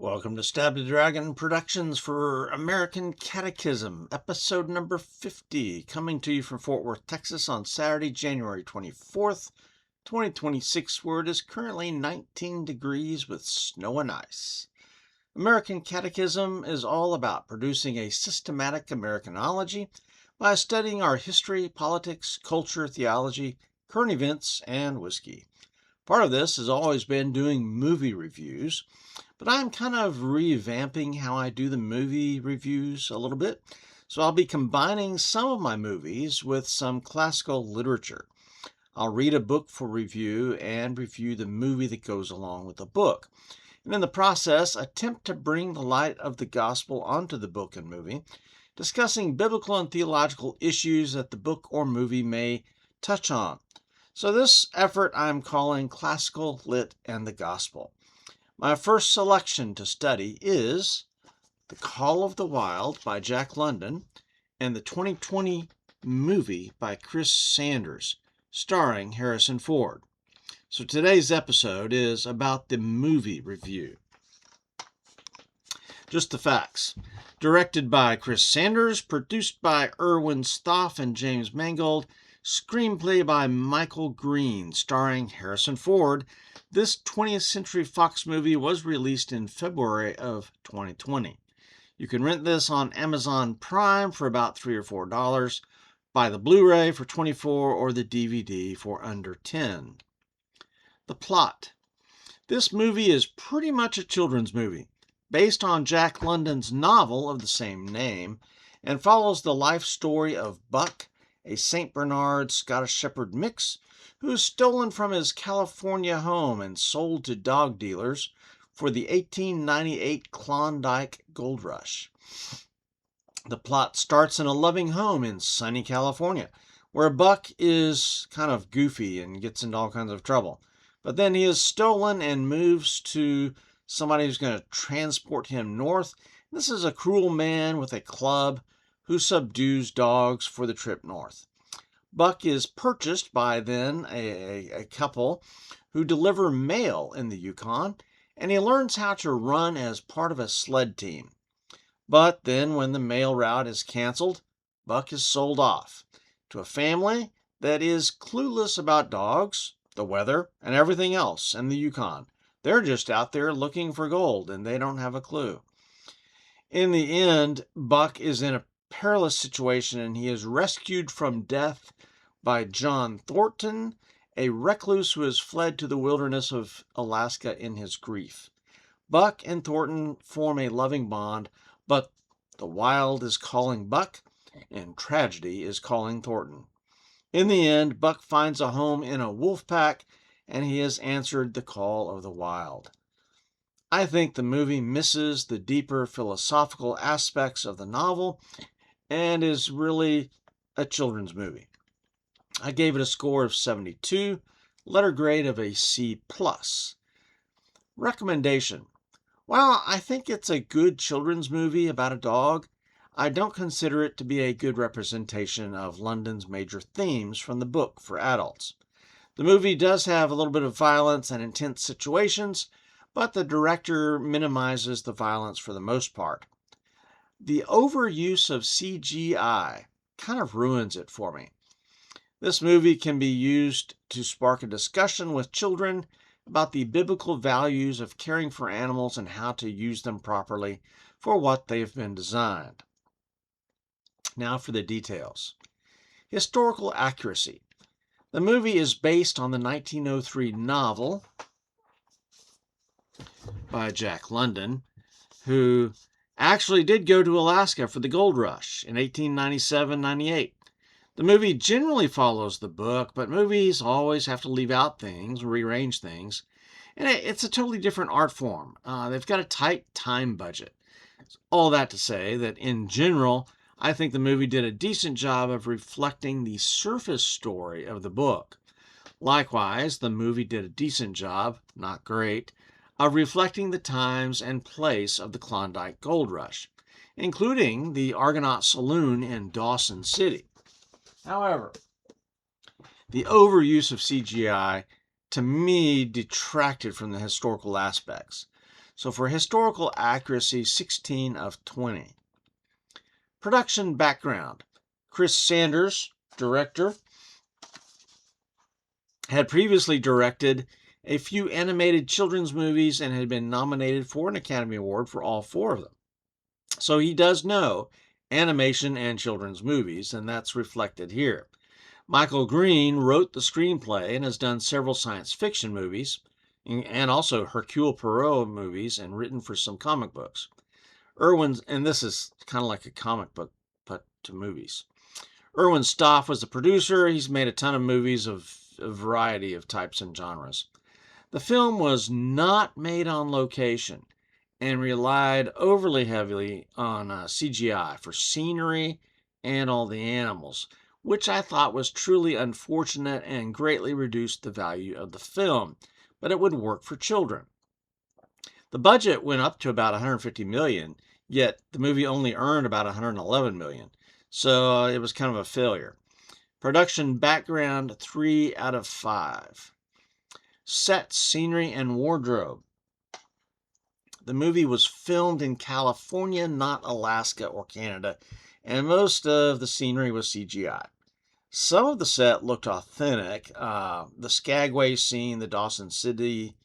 Welcome to Stab the Dragon Productions for American Catechism, episode number 50, coming to you from Fort Worth, Texas on Saturday, January 24th, 2026, where it is currently 19 degrees with snow and ice. American Catechism is all about producing a systematic Americanology by studying our history, politics, culture, theology, current events, and whiskey. Part of this has always been doing movie reviews, but I'm kind of revamping how I do the movie reviews a little bit. So I'll be combining some of my movies with some classical literature. I'll read a book for review and review the movie that goes along with the book. And in the process, attempt to bring the light of the gospel onto the book and movie, discussing biblical and theological issues that the book or movie may touch on. So this effort I'm calling Classical Lit and the Gospel. My first selection to study is The Call of the Wild by Jack London and the 2020 movie by Chris Sanders, starring Harrison Ford. So today's episode is about the movie review. Just the facts. Directed by Chris Sanders, produced by Erwin Stoff and James Mangold, screenplay by Michael Green, starring Harrison Ford. This 20th Century Fox movie was released in February of 2020. You can rent this on Amazon Prime for about $3 or $4, buy the Blu-ray for $24 or the DVD for under $10. The plot. This movie is pretty much a children's movie, based on Jack London's novel of the same name, and follows the life story of Buck, a St. Bernard Scottish Shepherd mix, who is stolen from his California home and sold to dog dealers for the 1898 Klondike Gold Rush. The plot starts in a loving home in sunny California, where Buck is kind of goofy and gets into all kinds of trouble. But then he is stolen and moves to somebody who's going to transport him north. This is a cruel man with a club who subdues dogs for the trip north. Buck is purchased by then a couple who deliver mail in the Yukon, and he learns how to run as part of a sled team. But then when the mail route is canceled, Buck is sold off to a family that is clueless about dogs, the weather, and everything else in the Yukon. They're just out there looking for gold, and they don't have a clue. In the end, Buck is in a perilous situation, and he is rescued from death by John Thornton, a recluse who has fled to the wilderness of Alaska in his grief. Buck and Thornton form a loving bond, but the wild is calling Buck, and tragedy is calling Thornton. In the end, Buck finds a home in a wolf pack, and he has answered the call of the wild. I think the movie misses the deeper philosophical aspects of the novel and is really a children's movie. I gave it a score of 72, letter grade of a C+. Recommendation. While I think it's a good children's movie about a dog, I don't consider it to be a good representation of London's major themes from the book for adults. The movie does have a little bit of violence and intense situations, but the director minimizes the violence for the most part. The overuse of CGI kind of ruins it for me. This movie can be used to spark a discussion with children about the biblical values of caring for animals and how to use them properly for what they've been designed. Now for the details. Historical accuracy. The movie is based on the 1903 novel by Jack London, who actually did go to Alaska for the gold rush in 1897-98. The movie generally follows the book, but movies always have to leave out things, rearrange things, and it's a totally different art form. They've got a tight time budget. All that to say that in general, I think the movie did a decent job of reflecting the surface story of the book. Likewise, the movie did a decent job, not great, of reflecting the times and place of the Klondike Gold Rush, including the Argonaut Saloon in Dawson City. However, the overuse of CGI, to me, detracted from the historical aspects. So for historical accuracy, 16 of 20. Production background. Chris Sanders, director, had previously directed a few animated children's movies and had been nominated for an Academy Award for all 4 of them. So he does know animation and children's movies, and that's reflected here. Michael Green wrote the screenplay and has done several science fiction movies and also Hercule Poirot movies and written for some comic books. And this is kind of like a comic book, but to movies. Erwin Stoff was the producer. He's made a ton of movies of a variety of types and genres. The film was not made on location and relied overly heavily on CGI for scenery and all the animals, which I thought was truly unfortunate and greatly reduced the value of the film, but it would work for children. The budget went up to about $150 million, yet the movie only earned about $111 million, so it was kind of a failure. Production background, 3 out of 5. Set, scenery, and wardrobe. The movie was filmed in California, not Alaska or Canada, and most of the scenery was CGI. Some of the set looked authentic. The Skagway scene, the Dawson City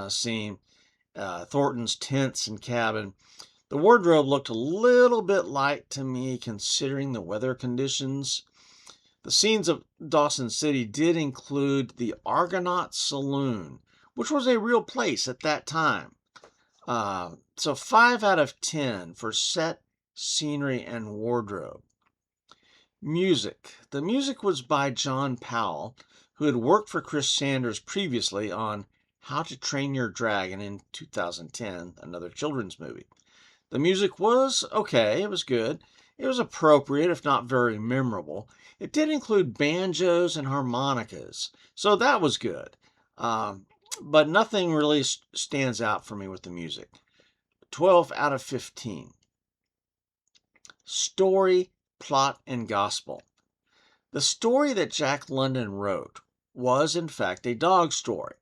scene, Thornton's tents and cabin. The wardrobe looked a little bit light to me considering the weather conditions. The scenes of Dawson City did include the Argonaut Saloon, which was a real place at that time. So 5 out of 10 for set, scenery, and wardrobe. Music. The music was by John Powell, who had worked for Chris Sanders previously on How to Train Your Dragon in 2010, another children's movie. The music was okay, it was good. It was appropriate, if not very memorable. It did include banjos and harmonicas, so that was good. But nothing really stands out for me with the music. 12 out of 15. Story, plot, and gospel. The story that Jack London wrote was, in fact, a dog story,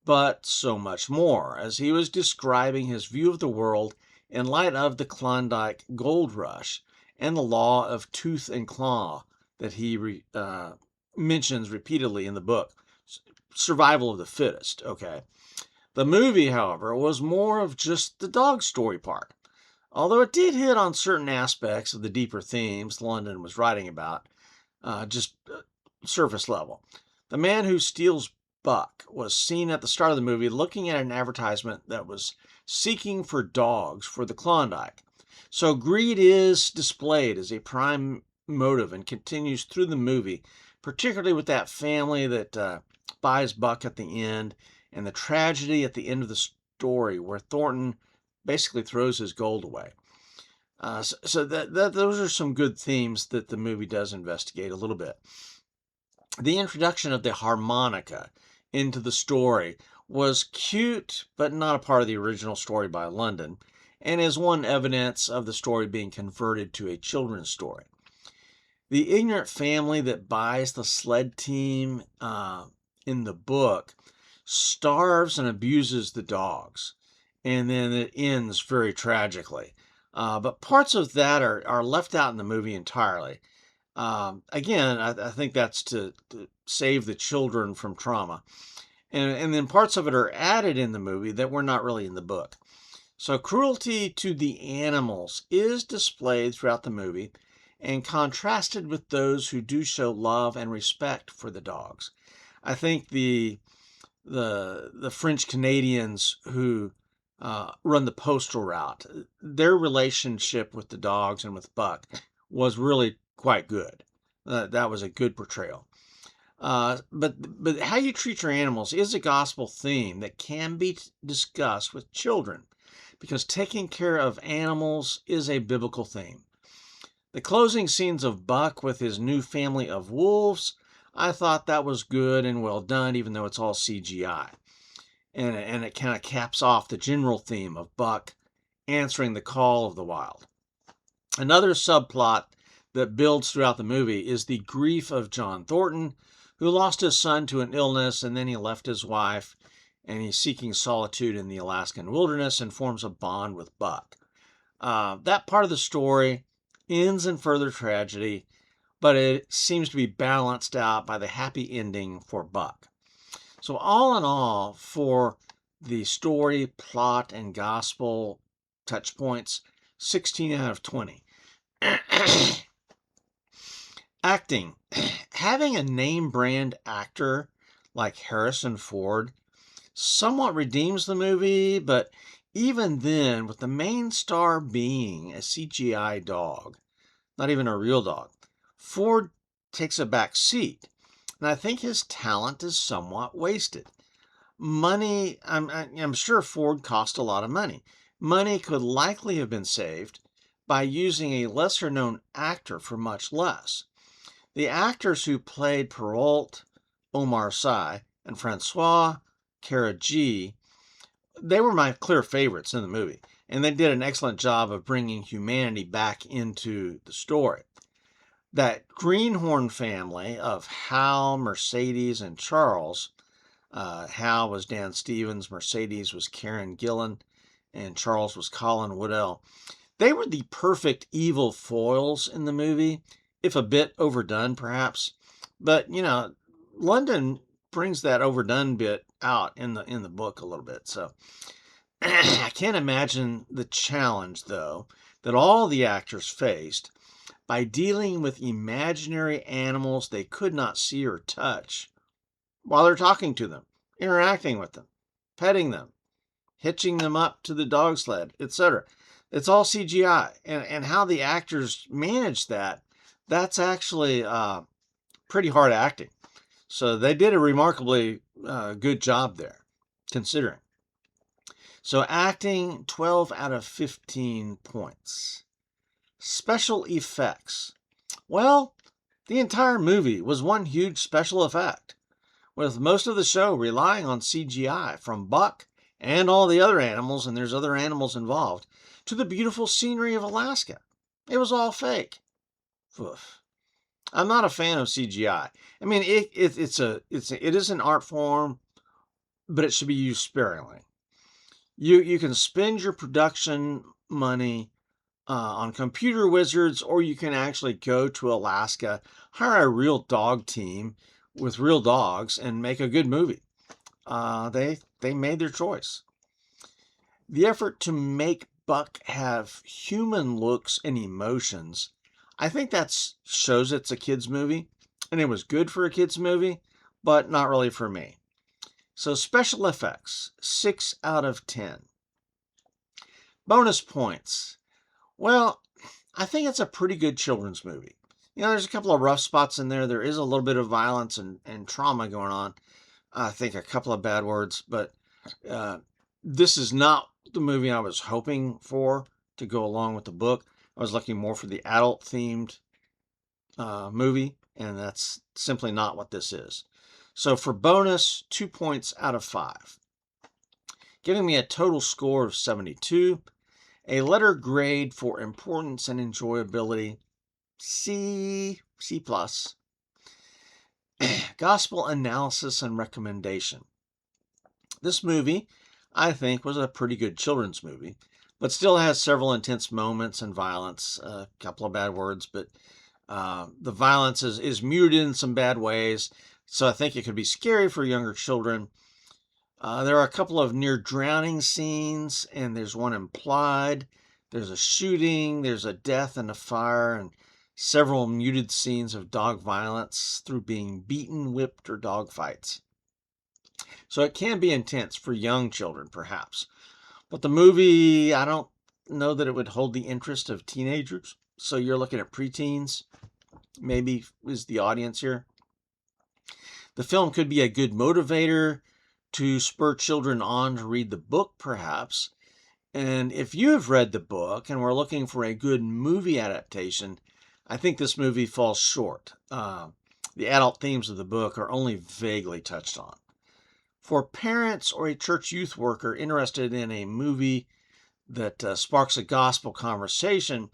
but so much more, as he was describing his view of the world in light of the Klondike Gold Rush and the law of tooth and claw that he mentions repeatedly in the book. Survival of the fittest, okay. The movie, however, was more of just the dog story part, although it did hit on certain aspects of the deeper themes London was writing about, just surface level. The man who steals Buck was seen at the start of the movie looking at an advertisement that was seeking for dogs for the Klondike. So greed is displayed as a prime motive and continues through the movie, particularly with that family that buys Buck at the end, and the tragedy at the end of the story where Thornton basically throws his gold away. So those are some good themes that the movie does investigate a little bit. The introduction of the harmonica into the story was cute, but not a part of the original story by London, and is one evidence of the story being converted to a children's story. The ignorant family that buys the sled team in the book starves and abuses the dogs, and then it ends very tragically. But parts of that are left out in the movie entirely. Again, I think that's to save the children from trauma. And then parts of it are added in the movie that were not really in the book. So cruelty to the animals is displayed throughout the movie and contrasted with those who do show love and respect for the dogs. I think the French Canadians who run the postal route, their relationship with the dogs and with Buck was really quite good. That was a good portrayal. But how you treat your animals is a gospel theme that can be discussed with children, because taking care of animals is a biblical theme. The closing scenes of Buck with his new family of wolves, I thought that was good and well done, even though it's all CGI. And it kind of caps off the general theme of Buck answering the call of the wild. Another subplot that builds throughout the movie is the grief of John Thornton, who lost his son to an illness, and then he left his wife, and he's seeking solitude in the Alaskan wilderness and forms a bond with Buck. That part of the story ends in further tragedy, but it seems to be balanced out by the happy ending for Buck. So, all in all, for the story, plot, and gospel touch points, 16 out of 20. Acting. Having a name brand actor like Harrison Ford somewhat redeems the movie, but even then, with the main star being a CGI dog, not even a real dog, Ford takes a back seat, and I think his talent is somewhat wasted. Money, I'm sure Ford cost a lot of money. Money could likely have been saved by using a lesser known actor for much less. The actors who played Perrault, Omar Sy, and Francois Carragee, they were my clear favorites in the movie, and they did an excellent job of bringing humanity back into the story. That Greenhorn family of Hal, Mercedes, and Charles, Hal was Dan Stevens, Mercedes was Karen Gillan, and Charles was Colin Woodell. They were the perfect evil foils in the movie, if a bit overdone, perhaps. But, London brings that overdone bit out in the book a little bit. So I can't imagine the challenge, though, that all the actors faced by dealing with imaginary animals they could not see or touch while they're talking to them, interacting with them, petting them, hitching them up to the dog sled, etc. It's all CGI. And how the actors manage that's actually pretty hard acting. So they did a remarkably good job there, considering. So acting, 12 out of 15 points. Special effects. Well, the entire movie was one huge special effect, with most of the show relying on CGI, from Buck and all the other animals, and there's other animals involved, to the beautiful scenery of Alaska. It was all fake. Oof. I'm not a fan of CGI. I mean, it is an art form, but it should be used sparingly. You can spend your production money on computer wizards, or you can actually go to Alaska, hire a real dog team with real dogs, and make a good movie. They made their choice. The effort to make Buck have human looks and emotions, I think that shows it's a kid's movie, and it was good for a kid's movie, but not really for me. So special effects, 6 out of 10. Bonus points. Well, I think it's a pretty good children's movie. There's a couple of rough spots in there. There is a little bit of violence and trauma going on. I think a couple of bad words, but this is not the movie I was hoping for to go along with the book. I was looking more for the adult-themed movie, and that's simply not what this is. So for bonus, 2 points out of 5. Giving me a total score of 72. A letter grade for importance and enjoyability, C+. Gospel analysis and recommendation. This movie, I think, was a pretty good children's movie, but still has several intense moments and violence, a couple of bad words, but the violence is muted in some bad ways, so I think it could be scary for younger children. There are a couple of near drowning scenes, and there's one implied. There's a shooting, there's a death and a fire, and several muted scenes of dog violence through being beaten, whipped, or dog fights. So it can be intense for young children, perhaps. But the movie, I don't know that it would hold the interest of teenagers. So you're looking at preteens, maybe is the audience here. The film could be a good motivator to spur children on to read the book, perhaps. And if you have read the book and we're looking for a good movie adaptation, I think this movie falls short. The adult themes of the book are only vaguely touched on. For parents or a church youth worker interested in a movie that sparks a gospel conversation,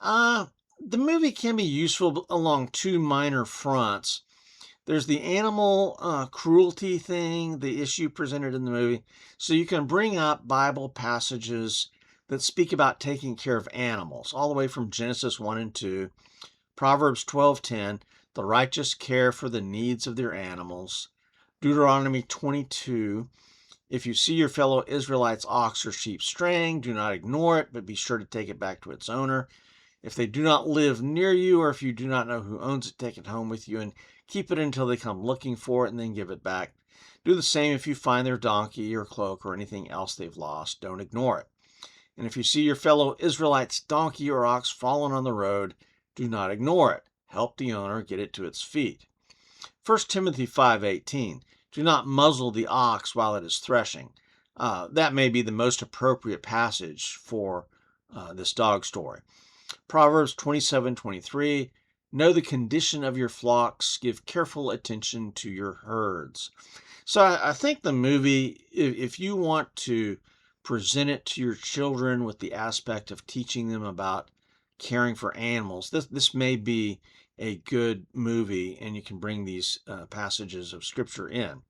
the movie can be useful along two minor fronts. There's the animal cruelty thing, the issue presented in the movie. So you can bring up Bible passages that speak about taking care of animals, all the way from Genesis 1 and 2, Proverbs 12:10, the righteous care for the needs of their animals, Deuteronomy 22, if you see your fellow Israelites' ox or sheep straying, do not ignore it, but be sure to take it back to its owner. If they do not live near you, or if you do not know who owns it, take it home with you and keep it until they come looking for it and then give it back. Do the same if you find their donkey or cloak or anything else they've lost. Don't ignore it. And if you see your fellow Israelites' donkey or ox fallen on the road, do not ignore it. Help the owner get it to its feet. 1 Timothy 5:18, do not muzzle the ox while it is threshing. That may be the most appropriate passage for this dog story. Proverbs 27:23, know the condition of your flocks, give careful attention to your herds. So I think the movie, if you want to present it to your children with the aspect of teaching them about caring for animals, this may be a good movie, and you can bring these passages of Scripture in.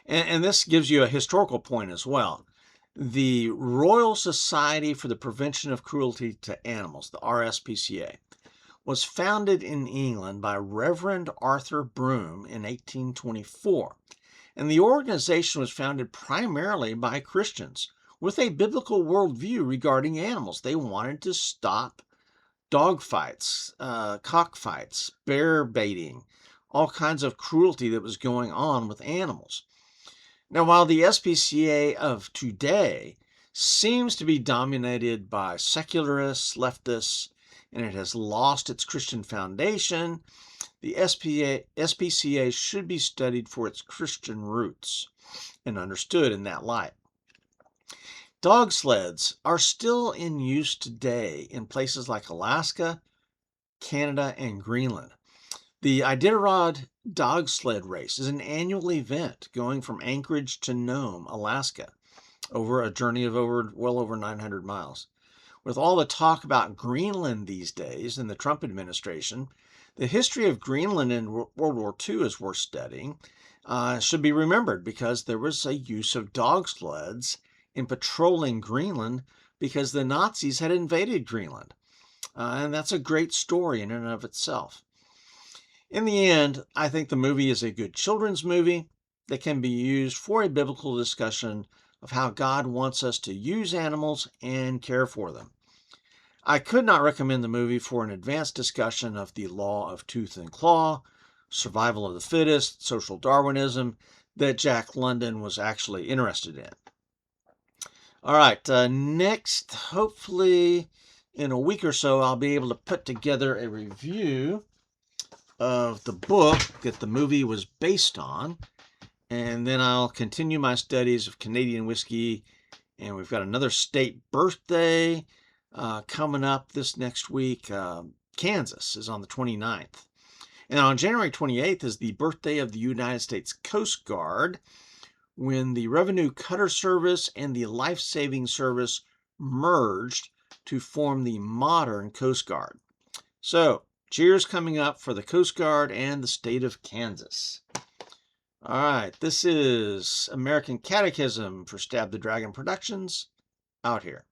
And this gives you a historical point as well. The Royal Society for the Prevention of Cruelty to Animals, the RSPCA, was founded in England by Reverend Arthur Broom in 1824. And the organization was founded primarily by Christians with a biblical worldview regarding animals. They wanted to stop dog fights, cockfights, bear baiting, all kinds of cruelty that was going on with animals. Now, while the SPCA of today seems to be dominated by secularists, leftists, and it has lost its Christian foundation, the SPCA should be studied for its Christian roots and understood in that light. Dog sleds are still in use today in places like Alaska, Canada, and Greenland. The Iditarod dog sled race is an annual event going from Anchorage to Nome, Alaska, over a journey of well over 900 miles. With all the talk about Greenland these days in the Trump administration, the history of Greenland in World War II is worth studying. Should be remembered because there was a use of dog sleds in patrolling Greenland because the Nazis had invaded Greenland. And that's a great story in and of itself. In the end, I think the movie is a good children's movie that can be used for a biblical discussion of how God wants us to use animals and care for them. I could not recommend the movie for an advanced discussion of the law of tooth and claw, survival of the fittest, social Darwinism that Jack London was actually interested in. All right, next, hopefully in a week or so, I'll be able to put together a review of the book that the movie was based on, and then I'll continue my studies of Canadian whiskey, and we've got another state birthday coming up this next week. Kansas is on the 29th. And on January 28th is the birthday of the United States Coast Guard, when the Revenue Cutter Service and the Life Saving Service merged to form the modern Coast Guard. So, cheers coming up for the Coast Guard and the state of Kansas. All right, this is American Catechism for Stab the Dragon Productions, out here.